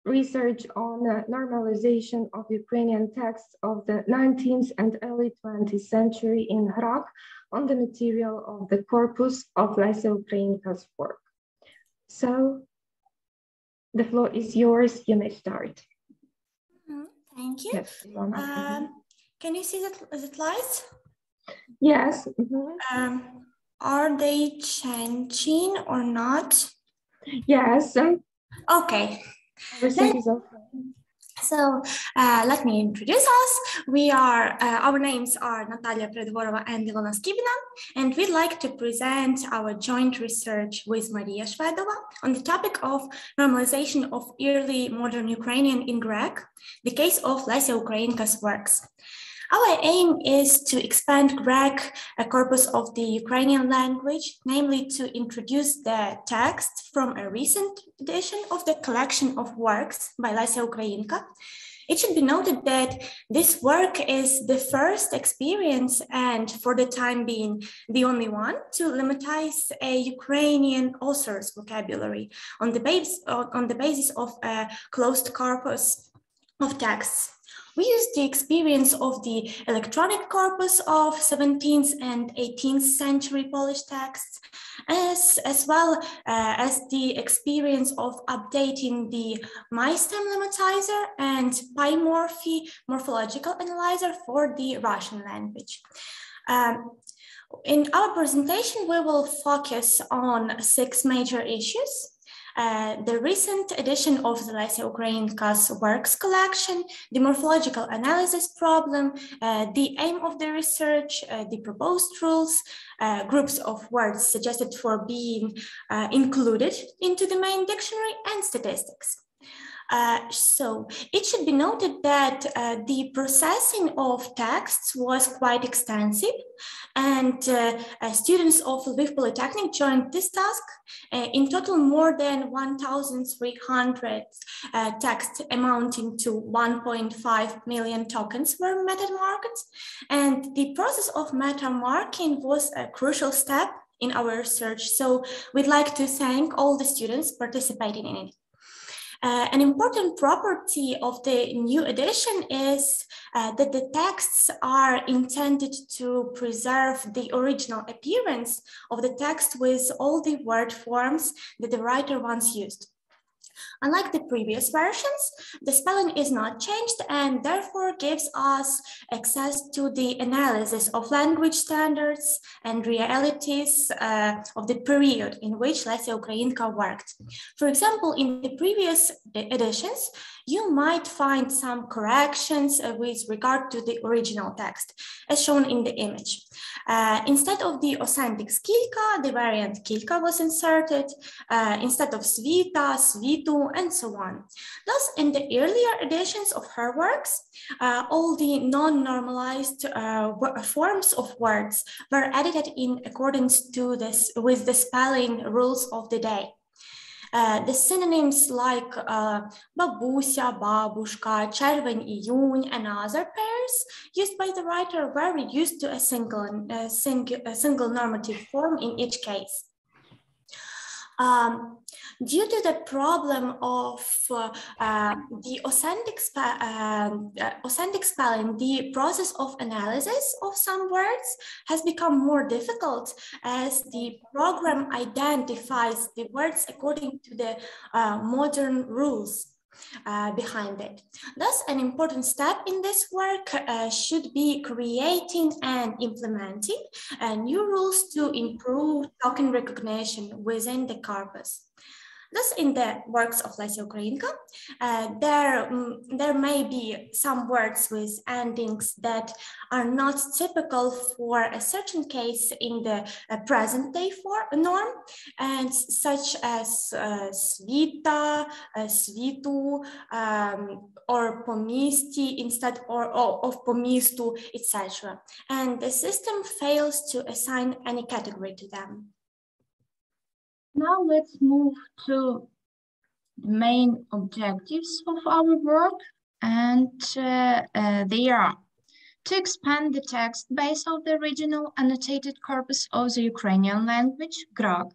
research on normalization of Ukrainian texts of the 19th and early 20th century in Hrag on the material of the corpus of Lesya Ukrainka's work. So the floor is yours, you may start. Thank you. Yes, Ilona. Can you see the slides? Yes. Are they changing or not? Yes. Okay. So let me introduce us. We are, our names are Natalia Perdubova and Ilona Skibina, and we'd like to present our joint research with Maria Shvedova on the topic of normalization of early modern Ukrainian in Greek, the case of Lesya Ukrainka's works. Our aim is to expand Greek, a corpus of the Ukrainian language, namely to introduce the text from a recent edition of the collection of works by Lesya Ukrainka. It should be noted that this work is the first experience and for the time being the only one to lematize a Ukrainian author's vocabulary on the basis of a closed corpus of texts. We used the experience of the electronic corpus of 17th and 18th century Polish texts, as well as the experience of updating the MyStem lematizer and PyMorphy morphological analyzer for the Russian language. In our presentation, we will focus on 6 major issues. The recent edition of the Lesya Ukrainka's works collection, the morphological analysis problem, the aim of the research, the proposed rules, groups of words suggested for being included into the main dictionary, and statistics. So it should be noted that the processing of texts was quite extensive, and students of Lviv Polytechnic joined this task. In total, more than 1,300 texts amounting to 1.5 million tokens were meta-marked, and the process of meta-marking was a crucial step in our research. So we'd like to thank all the students participating in it. An important property of the new edition is that the texts are intended to preserve the original appearance of the text with all the word forms that the writer once used. Unlike the previous versions, the spelling is not changed and therefore gives us access to the analysis of language standards and realities of the period in which Lesya Ukrainka worked. For example, in the previous editions, you might find some corrections with regard to the original text, as shown in the image. Instead of the authentic skilka, the variant kilka was inserted. Instead of svita, svitu, and so on. Thus, in the earlier editions of her works, all the non-normalized forms of words were edited in accordance to this with the spelling rules of the day. The synonyms like babusia, babushka, cherven, iyun, and other pairs used by the writer were reduced to a single normative form in each case. Due to the problem of the authentic spelling, the process of analysis of some words has become more difficult as the program identifies the words according to the modern rules. behind it. Thus, an important step in this work should be creating and implementing new rules to improve token recognition within the corpus. Thus, in the works of Lesya Ukrainka, there may be some words with endings that are not typical for a certain case in the present day norm, and such as svita, svitu, or pomisti instead of pomistu, etc. And the system fails to assign any category to them. Now let's move to the main objectives of our work, and they are to expand the text base of the original annotated corpus of the Ukrainian language, GRAG,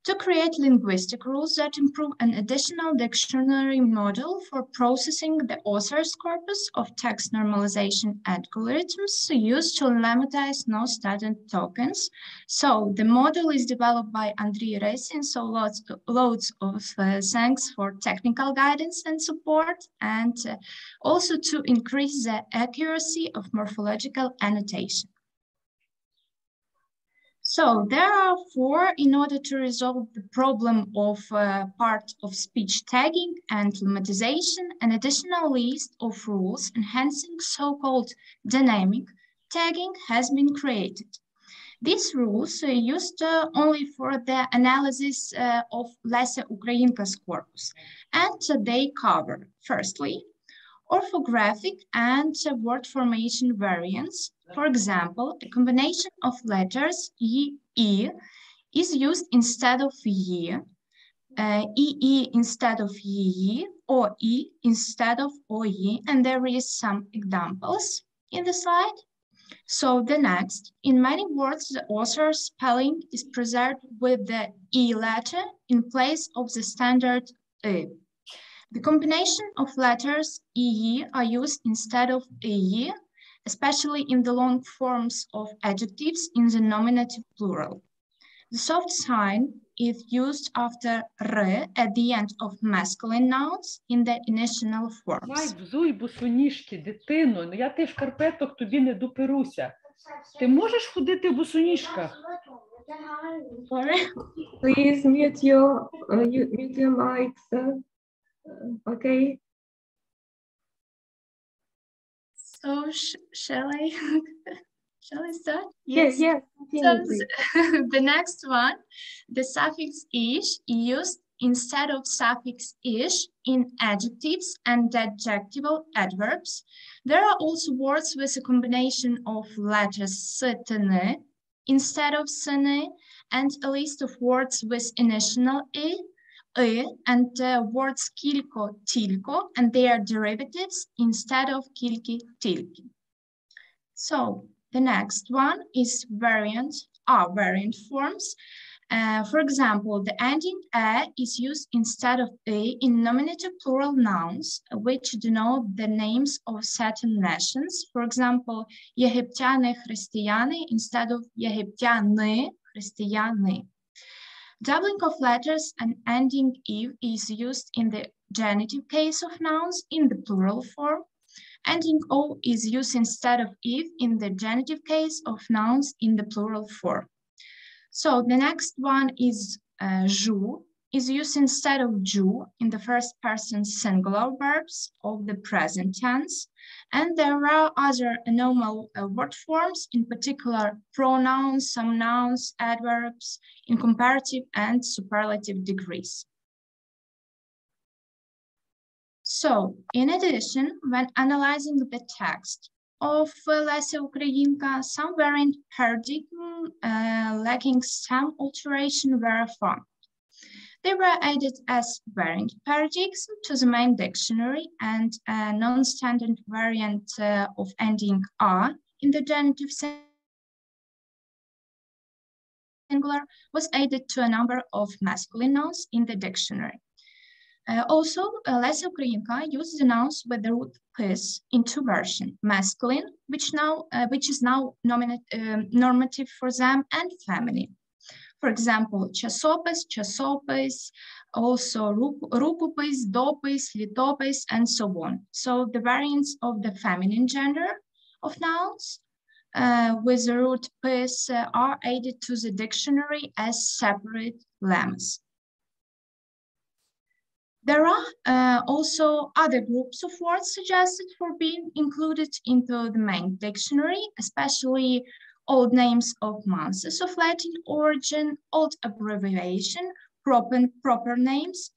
to create linguistic rules that improve an additional dictionary model for processing the author's corpus of text normalization algorithms used to lemmatise no-static tokens. So the model is developed by Andriy Rysin, so loads of thanks for technical guidance and support, and also to increase the accuracy of morphological annotation. So there are four in order to resolve the problem of part of speech tagging and lemmatization, an additional list of rules enhancing so-called dynamic tagging has been created. These rules are used only for the analysis of Lesya Ukrainka's corpus, and they cover, firstly, orthographic and word formation variants. For example, a combination of letters E is used instead of Y, EE instead of YE, or E instead of OE, and there is some examples in the slide. So the next, in many words, the author's spelling is preserved with the E letter in place of the standard E. The combination of letters EE are used instead of EE, especially in the long forms of adjectives in the nominative plural. The soft sign is used after R at the end of masculine nouns in the initial forms. Май, взуй босоніжки, дитино, я тих шкарпеток тобі не доперуся. Ти можеш ходити в босоніжках? Sorry? Please mute your mics. Okay. So shall I start? Yes. Yes. So the next one, the suffix ish used instead of suffix ish in adjectives and adjectival adverbs. There are also words with a combination of letters sn instead of sn, and a list of words with initial e, and words kilko, tilko, and their derivatives instead of kilki, tilki. So the next one is variant forms. For example, the ending a is used instead of a in nominative plural nouns, which denote the names of certain nations. For example, Єгиптяни, християни instead of Єгиптяни, християни. Doubling of letters and ending "iv" is used in the genitive case of nouns in the plural form. Ending "o" is used instead of "iv" in the genitive case of nouns in the plural form. So the next one is "ju" is used instead of "ju" in the first person singular verbs of the present tense. And there are other normal word forms, in particular pronouns, some nouns, adverbs, in comparative and superlative degrees. So, in addition, when analyzing the text of Lesya Ukrainka, some variant paradigm lacking some alteration were found. They were added as variant paradigms to the main dictionary, and a non-standard variant of ending "a" in the genitive singular was added to a number of masculine nouns in the dictionary. Also, Lesya Ukrainka used the nouns with the root "pis" in two versions: masculine, which is now normative for them, and feminine. For example, chasopis, chasopis, also rukopis, dopis, litopis, and so on. So the variants of the feminine gender of nouns with the root pis are added to the dictionary as separate lemmas. There are also other groups of words suggested for being included into the main dictionary, especially old names of months of Latin origin, old abbreviation, proper names,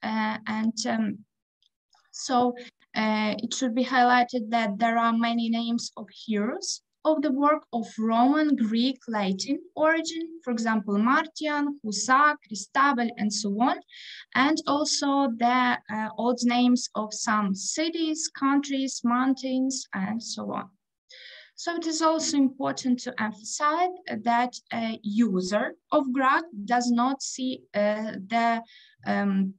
so it should be highlighted that there are many names of heroes of the work of Roman, Greek, Latin origin, for example, Martian, Husa, Christabel, and so on, and also the old names of some cities, countries, mountains, and so on. So it is also important to emphasize that a user of graph does not see the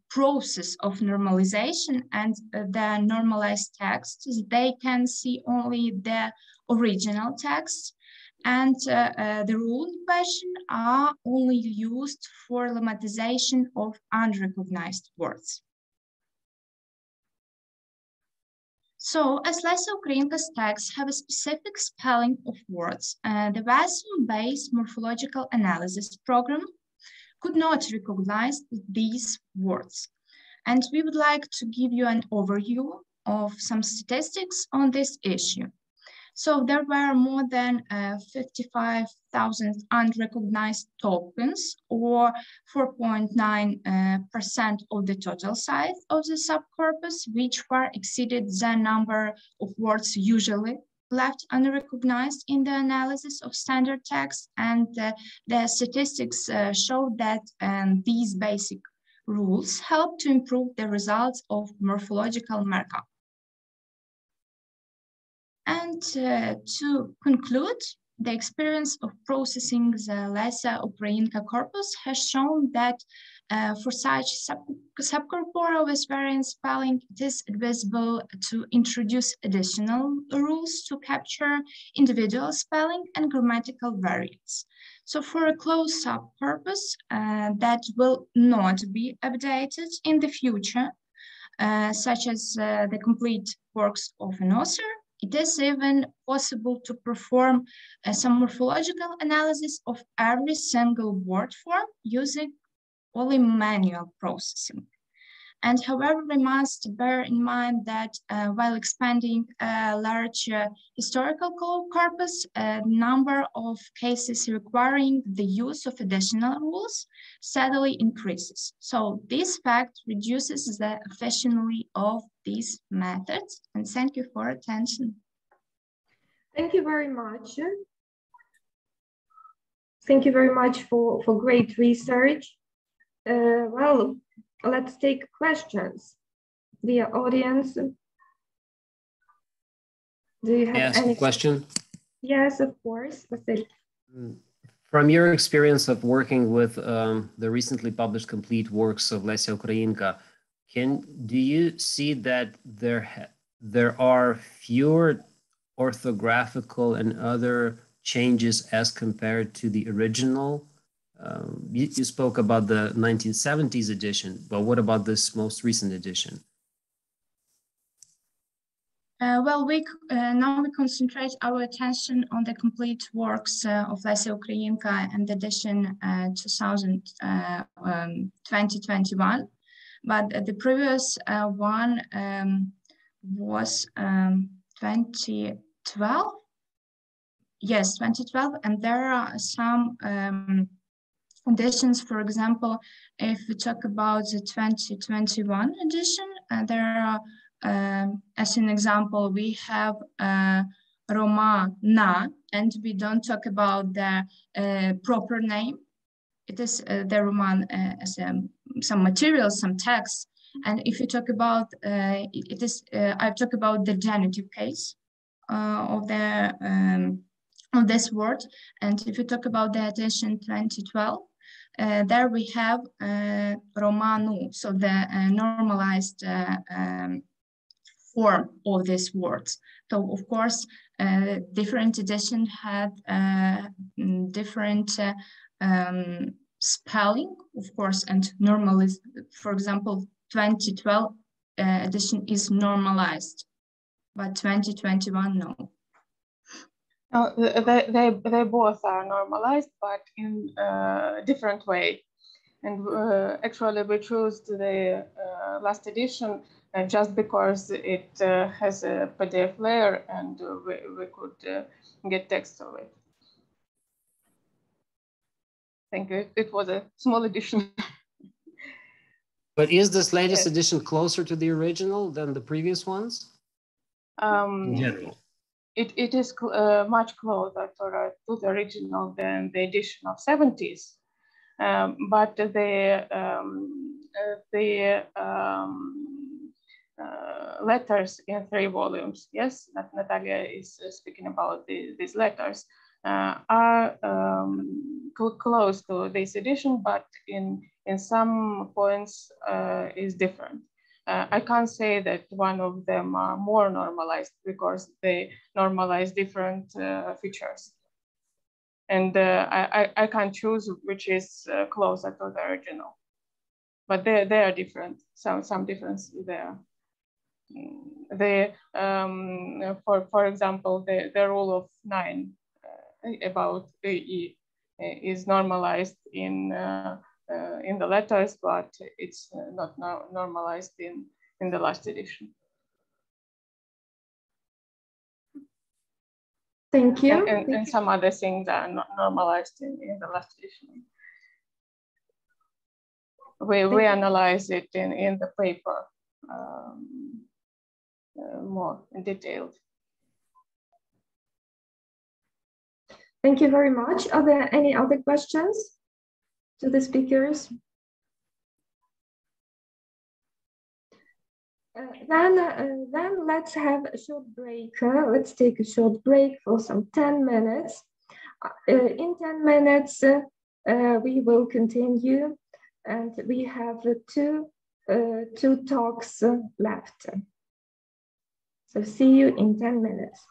process of normalization and the normalized texts. They can see only the original text, and the rule in question are only used for lemmatization of unrecognized words. So, as Lesya Ukrainka's texts have a specific spelling of words, the VESUM-based morphological analysis program could not recognize these words. And we would like to give you an overview of some statistics on this issue. So there were more than 55,000 unrecognized tokens, or 4.9% of the total size of the subcorpus, which far exceeded the number of words usually left unrecognized in the analysis of standard text. And the statistics show that these basic rules help to improve the results of morphological markup. And to conclude, the experience of processing the Lesya Ukrainka corpus has shown that for such subcorpora with variant spelling, it is advisable to introduce additional rules to capture individual spelling and grammatical variants. So for a closed subcorpus that will not be updated in the future, such as the complete works of an author, it is even possible to perform some morphological analysis of every single word form using only manual processing. And however, we must bear in mind that while expanding a large historical corpus, a number of cases requiring the use of additional rules steadily increases. So this fact reduces the efficiency of these methods. And thank you for attention. Thank you very much. Thank you very much for great research. Well, let's take questions. Dear audience, do you have any question? Yes, of course. Vasyl. From your experience of working with the recently published complete works of Lesya Ukrainka, do you see that there are fewer orthographical and other changes as compared to the original? You spoke about the 1970s edition, but what about this most recent edition? Well, now we concentrate our attention on the complete works of Lesya Ukrainka and edition 2021. But the previous one was 2012. Yes, 2012, and there are some editions. For example, if we talk about the 2021 edition, there are, as an example, we have Romana, and we don't talk about the proper name. It is the Roman as some materials, some text. And if you talk about, I talk about the genitive case of this word. And if you talk about the edition 2012, there we have Romanu, so the normalized form of these words. So of course, different editions had different spelling, of course, and normalized. For example, 2012 edition is normalized, but 2021, no. No, they both are normalized, but in a different way. And actually, we chose the last edition just because it has a PDF layer, and we could get text of it. I think it was a small edition. But is this latest edition closer to the original than the previous ones? In general. It is much closer to the original than the edition of 70s. But the letters in 3 volumes, yes, that Natalia is speaking about these letters, are close to this edition, but in some points is different. I can't say that one of them are more normalized because they normalize different features. And I can't choose which is closer to the original, but they are different. Some difference there. For example, the rule of 9 about E is normalized in the letters, but it's not normalized in the last edition. Thank you. And some other things are not normalized in the last edition. We analyze it in the paper more detailed. Thank you very much. Are there any other questions to the speakers? Then let's have a short break. Let's take a short break for some 10 minutes. In 10 minutes, we will continue, and we have two talks left. So see you in 10 minutes.